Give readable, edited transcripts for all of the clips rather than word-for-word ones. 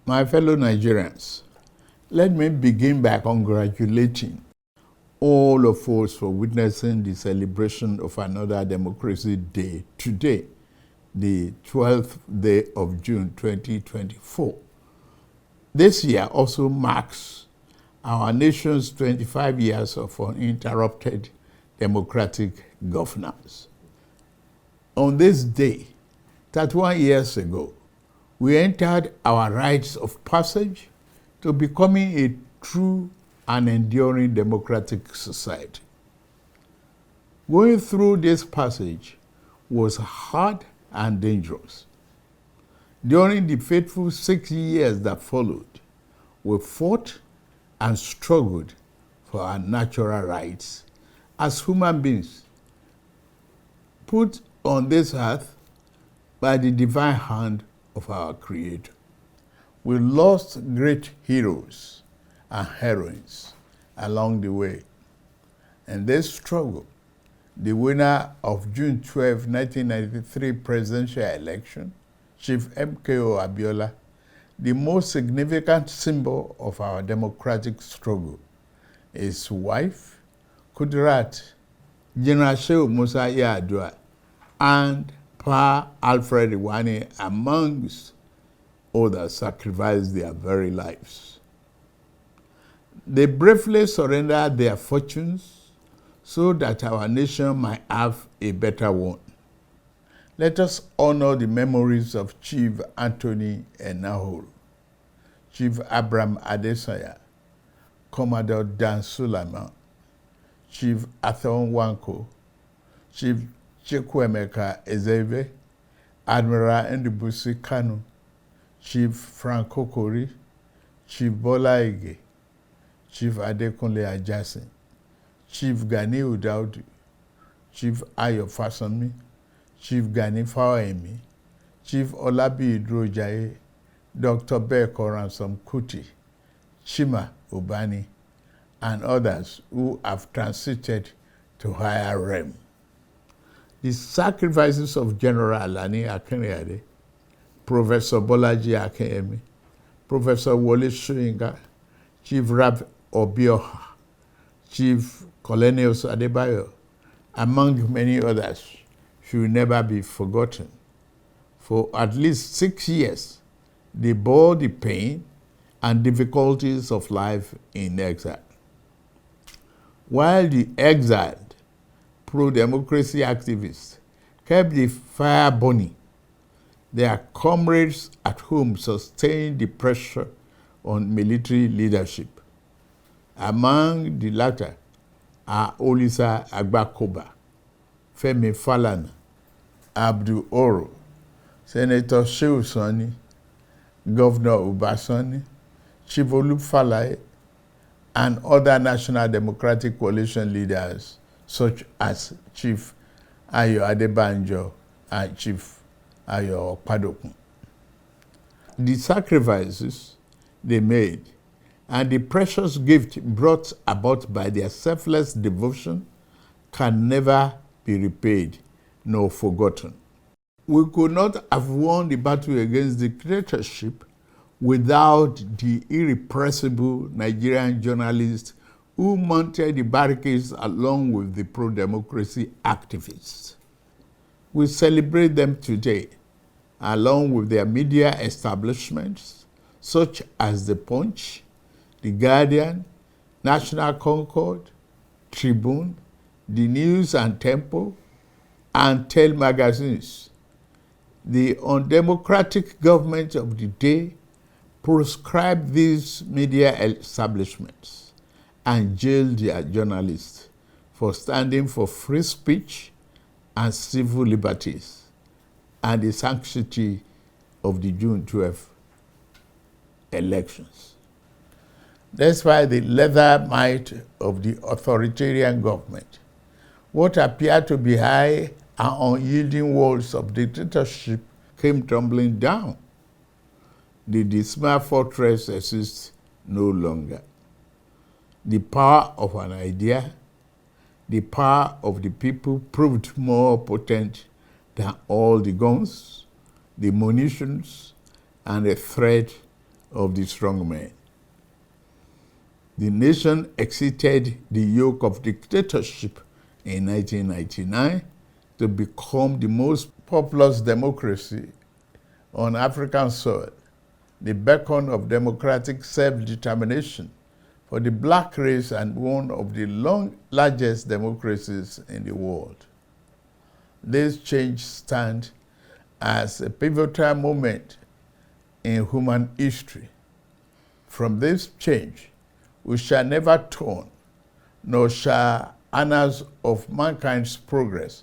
My fellow Nigerians, let me begin by congratulating all of us for witnessing the celebration of another Democracy Day today, the 12th day of June 2024. This year also marks our nation's 25 years of uninterrupted democratic governance. On this day, 31 years ago, we entered our rites of passage to becoming a true and enduring democratic society. Going through this passage was hard and dangerous. During the fateful 6 years that followed, we fought and struggled for our natural rights as human beings, put on this earth by the divine hand of our Creator. We lost great heroes and heroines along the way. In this struggle, the winner of June 12, 1993 presidential election, Chief MKO Abiola, the most significant symbol of our democratic struggle, his wife, Kudirat, General Shehu Musa Yar'Adua, and Pa Alfred Iwani, amongst others, sacrificed their very lives. They bravely surrendered their fortunes so that our nation might have a better one. Let us honor the memories of Chief Anthony Enahoro, Chief Abraham Adesanya, Commodore Dan Sulaiman, Chief Athon Wanko, Chief Chukwuemeka Ezeibe, Admiral Ndibusi Kanu, Chief Frank Kokori, Chief Bola Ige, Chief Adekunle Ajasin, Chief Gani Udaudu, Chief Ayo Fasanmi, Chief Gani Fawemi, Chief Olabi Idrojaye, Dr. Beko Ransom Kuti, Chima Ubani, and others who have transited to higher realm. The sacrifices of General Alani Akinriyade, Professor Bolaji Akinyemi, Professor Wole Soyinka, Chief Rab Obioha, Chief Colonels Adebayo, among many others, should never be forgotten. For at least 6 years, they bore the pain and difficulties of life in exile. While the exiled pro-democracy activists kept the fire burning, their comrades at home sustained the pressure on military leadership. Among the latter are Olisa Agbakoba, Femi Falana, Abdul Oro, Senator Shehu Sani, Governor Ubasani, Chief Olufalaye, and other National Democratic Coalition leaders such as Chief Ayo Adebanjo and Chief Ayo Okpadokun. The sacrifices they made and the precious gift brought about by their selfless devotion can never be repaid nor forgotten. We could not have won the battle against dictatorship without the irrepressible Nigerian journalists who mounted the barricades along with the pro-democracy activists. We celebrate them today, along with their media establishments, such as The Punch, The Guardian, National Concord, Tribune, The News and Tempo, and Tel magazines. The undemocratic government of the day proscribed these media establishments and jailed their journalists for standing for free speech and civil liberties and the sanctity of the June 12 elections. Despite the leather might of the authoritarian government, what appeared to be high and unyielding walls of dictatorship came tumbling down. The dismal fortress exists no longer. The power of an idea, the power of the people proved more potent than all the guns, the munitions, and the threat of the strong men. The nation exited the yoke of dictatorship in 1999 to become the most populous democracy on African soil, the beacon of democratic self-determination for the black race and one of the largest democracies in the world. This change stands as a pivotal moment in human history. From this change, we shall never turn, nor shall annals of mankind's progress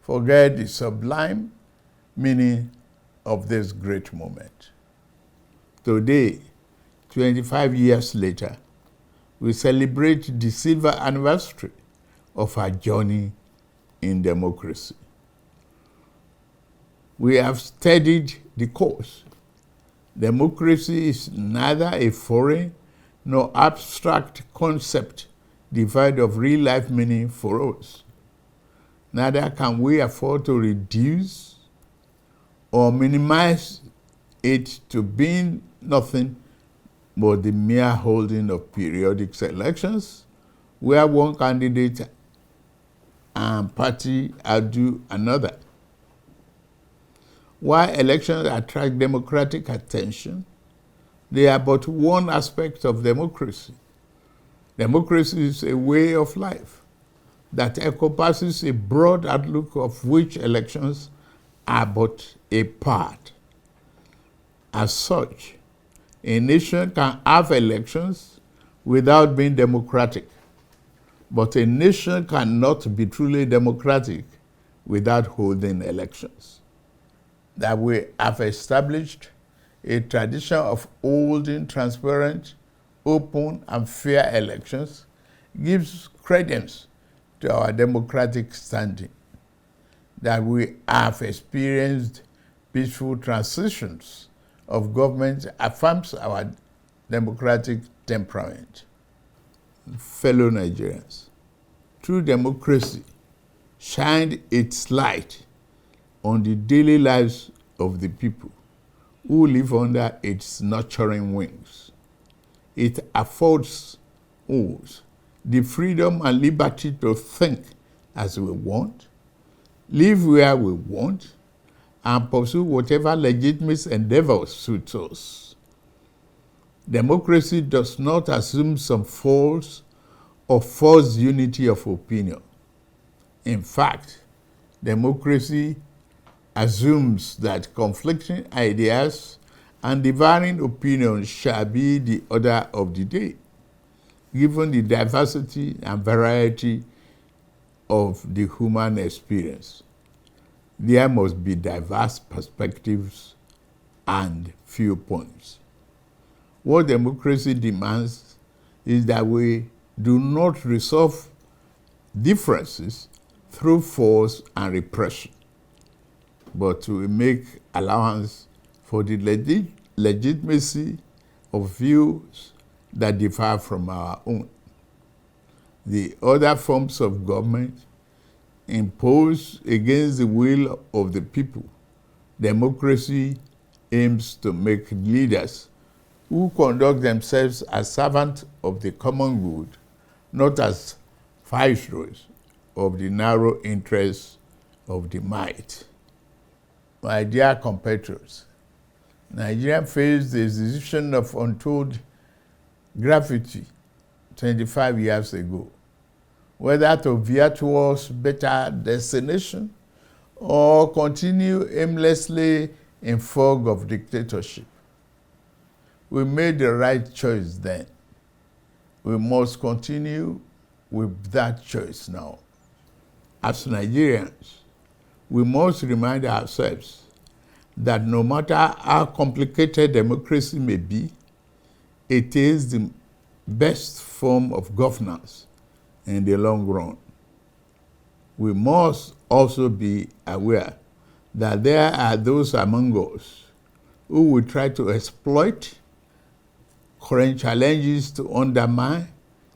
forget the sublime meaning of this great moment. Today, 25 years later, we celebrate the silver anniversary of our journey in democracy. We have studied the course. Democracy is neither a foreign nor abstract concept devoid of real-life meaning for us. Neither can we afford to reduce or minimize it to being nothing but the mere holding of periodic elections where one candidate and party outdo another. While elections attract democratic attention, they are but one aspect of democracy. Democracy is a way of life that encompasses a broad outlook of which elections are but a part. As such, a nation can have elections without being democratic, but a nation cannot be truly democratic without holding elections. That we have established a tradition of holding transparent, open, and fair elections gives credence to our democratic standing. That we have experienced peaceful transitions of government affirms our democratic temperament. Fellow Nigerians, true democracy shined its light on the daily lives of the people who live under its nurturing wings. It affords us the freedom and liberty to think as we want, live where we want, and pursue whatever legitimate endeavors suits us. Democracy does not assume some false or forced unity of opinion. In fact, democracy assumes that conflicting ideas and differing opinions shall be the order of the day, given the diversity and variety of the human experience. There must be diverse perspectives and viewpoints. What democracy demands is that we do not resolve differences through force and repression, but to make allowance for the legitimacy of views that differ from our own. The other forms of government imposed against the will of the people. Democracy aims to make leaders who conduct themselves as servants of the common good, not as viceroys of the narrow interests of the might. My dear compatriots, Nigeria faced the decision of untold gravity 25 years ago, whether to veer towards better destination or continue aimlessly in fog of dictatorship. We made the right choice then. We must continue with that choice now. As Nigerians, we must remind ourselves that no matter how complicated democracy may be, it is the best form of governance in the long run. We must also be aware that there are those among us who will try to exploit current challenges to undermine,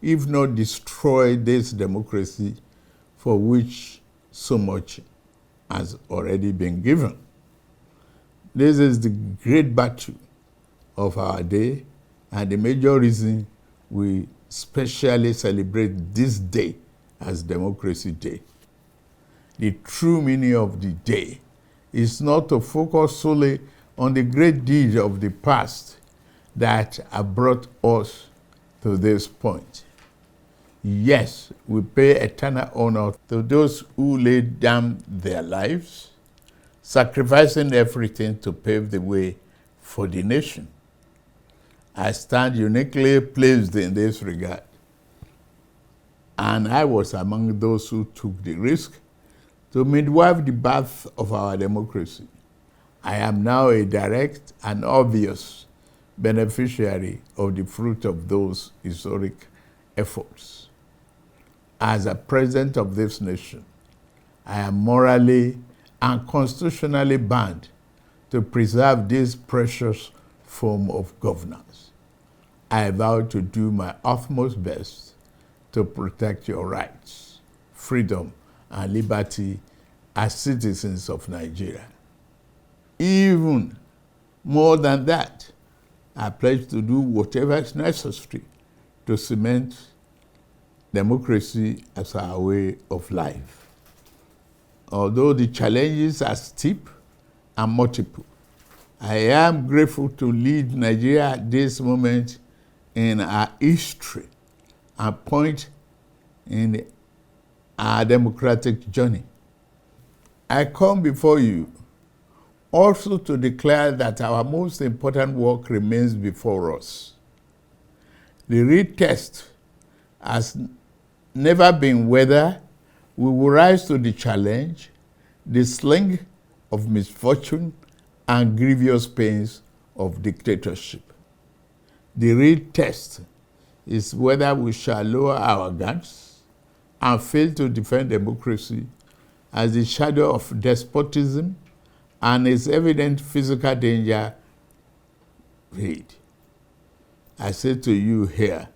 if not destroy, this democracy for which so much has already been given. This is the great battle of our day and the major reason we specially celebrate this day as Democracy Day. The true meaning of the day is not to focus solely on the great deeds of the past that have brought us to this point. Yes, we pay eternal honor to those who laid down their lives, sacrificing everything to pave the way for the nation. I stand uniquely placed in this regard, and I was among those who took the risk to midwife the birth of our democracy. I am now a direct and obvious beneficiary of the fruit of those historic efforts. As a president of this nation, I am morally and constitutionally bound to preserve this precious form of governance. I vow to do my utmost best to protect your rights, freedom, and liberty as citizens of Nigeria. Even more than that, I pledge to do whatever is necessary to cement democracy as our way of life. Although the challenges are steep and multiple, I am grateful to lead Nigeria at this moment in our history and point in our democratic journey. I come before you also to declare that our most important work remains before us. The real test has never been whether we will rise to the challenge, the sling of misfortune and grievous pains of dictatorship. The real test is whether we shall lower our guards and fail to defend democracy as the shadow of despotism and its evident physical danger fade. I say to you here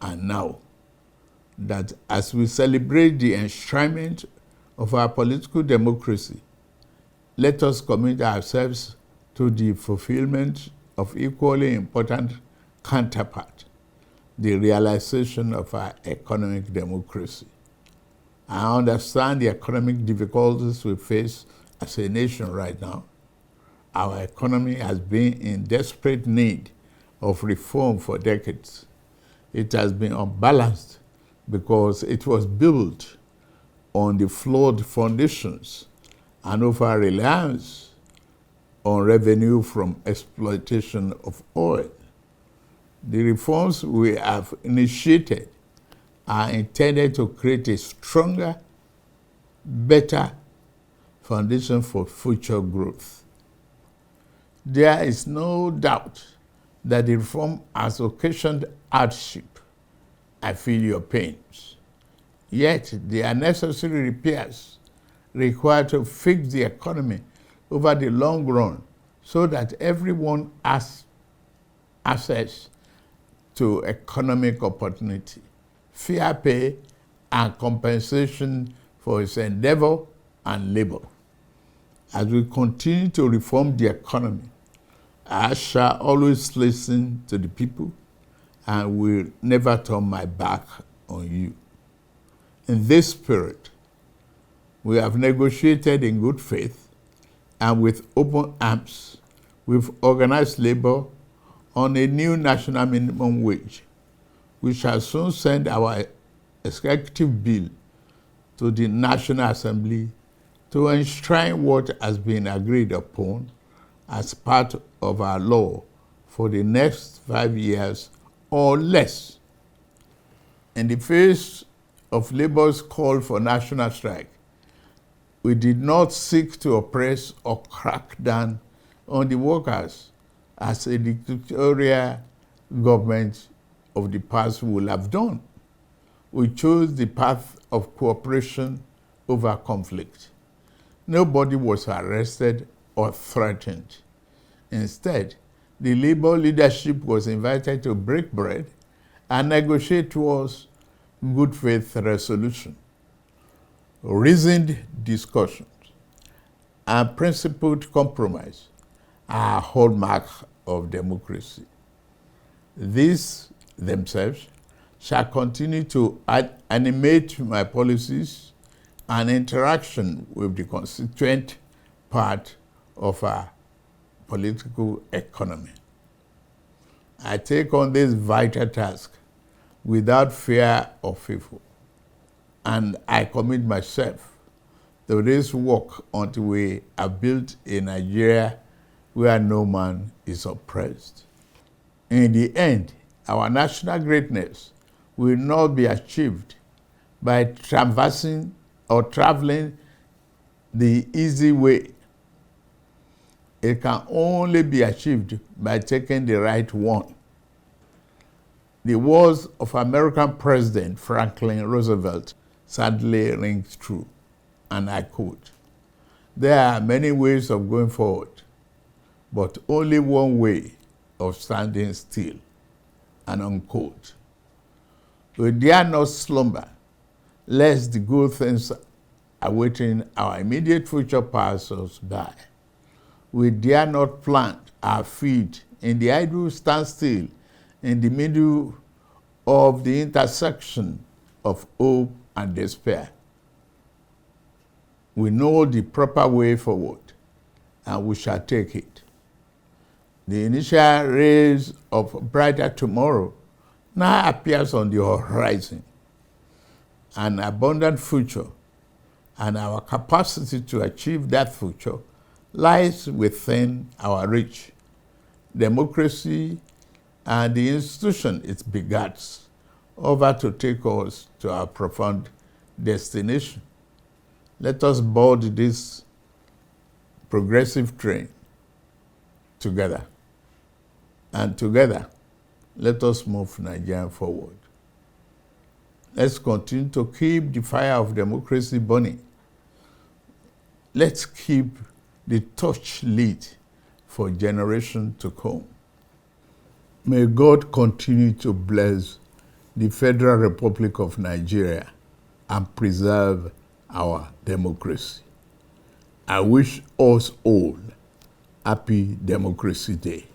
and now that as we celebrate the enshrinement of our political democracy, let us commit ourselves to the fulfillment of equally important counterpart, the realization of our economic democracy. I understand the economic difficulties we face as a nation right now. Our economy has been in desperate need of reform for decades. It has been unbalanced because it was built on the flawed foundations and over-reliance on revenue from exploitation of oil. The reforms we have initiated are intended to create a stronger, better foundation for future growth. There is no doubt that the reform has occasioned hardship. I feel your pains. Yet, there are necessary repairs required to fix the economy over the long run so that everyone has access to economic opportunity, fair pay, and compensation for its endeavor and labor. As we continue to reform the economy, I shall always listen to the people and will never turn my back on you. In this spirit, we have negotiated in good faith and with open arms with organized labor on a new national minimum wage. We shall soon send our executive bill to the National Assembly to enshrine what has been agreed upon as part of our law for the next 5 years or less. In the face of labor's call for national strike, we did not seek to oppress or crack down on the workers as a dictatorial government of the past would have done. We chose the path of cooperation over conflict. Nobody was arrested or threatened. Instead, the labor leadership was invited to break bread and negotiate towards good faith resolution. Reasoned discussions and principled compromise are hallmark of democracy. These themselves shall continue to animate my policies and interaction with the constituent part of our political economy. I take on this vital task without fear or favor, and I commit myself to this work until we have built a Nigeria where no man is oppressed. In the end, our national greatness will not be achieved by traversing or traveling the easy way. It can only be achieved by taking the right one. The words of American President Franklin Roosevelt sadly ring true, and I quote, "There are many ways of going forward, but only one way of standing still," and unquote. We dare not slumber, lest the good things awaiting our immediate future pass us by. We dare not plant our feet in the idle standstill in the middle of the intersection of hope and despair. We know the proper way forward, and we shall take it. The initial rays of a brighter tomorrow now appears on the horizon. An abundant future and our capacity to achieve that future lies within our reach. Democracy and the institution it begats over to take us to our profound destination. Let us board this progressive train together. And together, let us move Nigeria forward. Let's continue to keep the fire of democracy burning. Let's keep the torch lit for generations to come. May God continue to bless the Federal Republic of Nigeria and preserve our democracy. I wish us all Happy Democracy Day.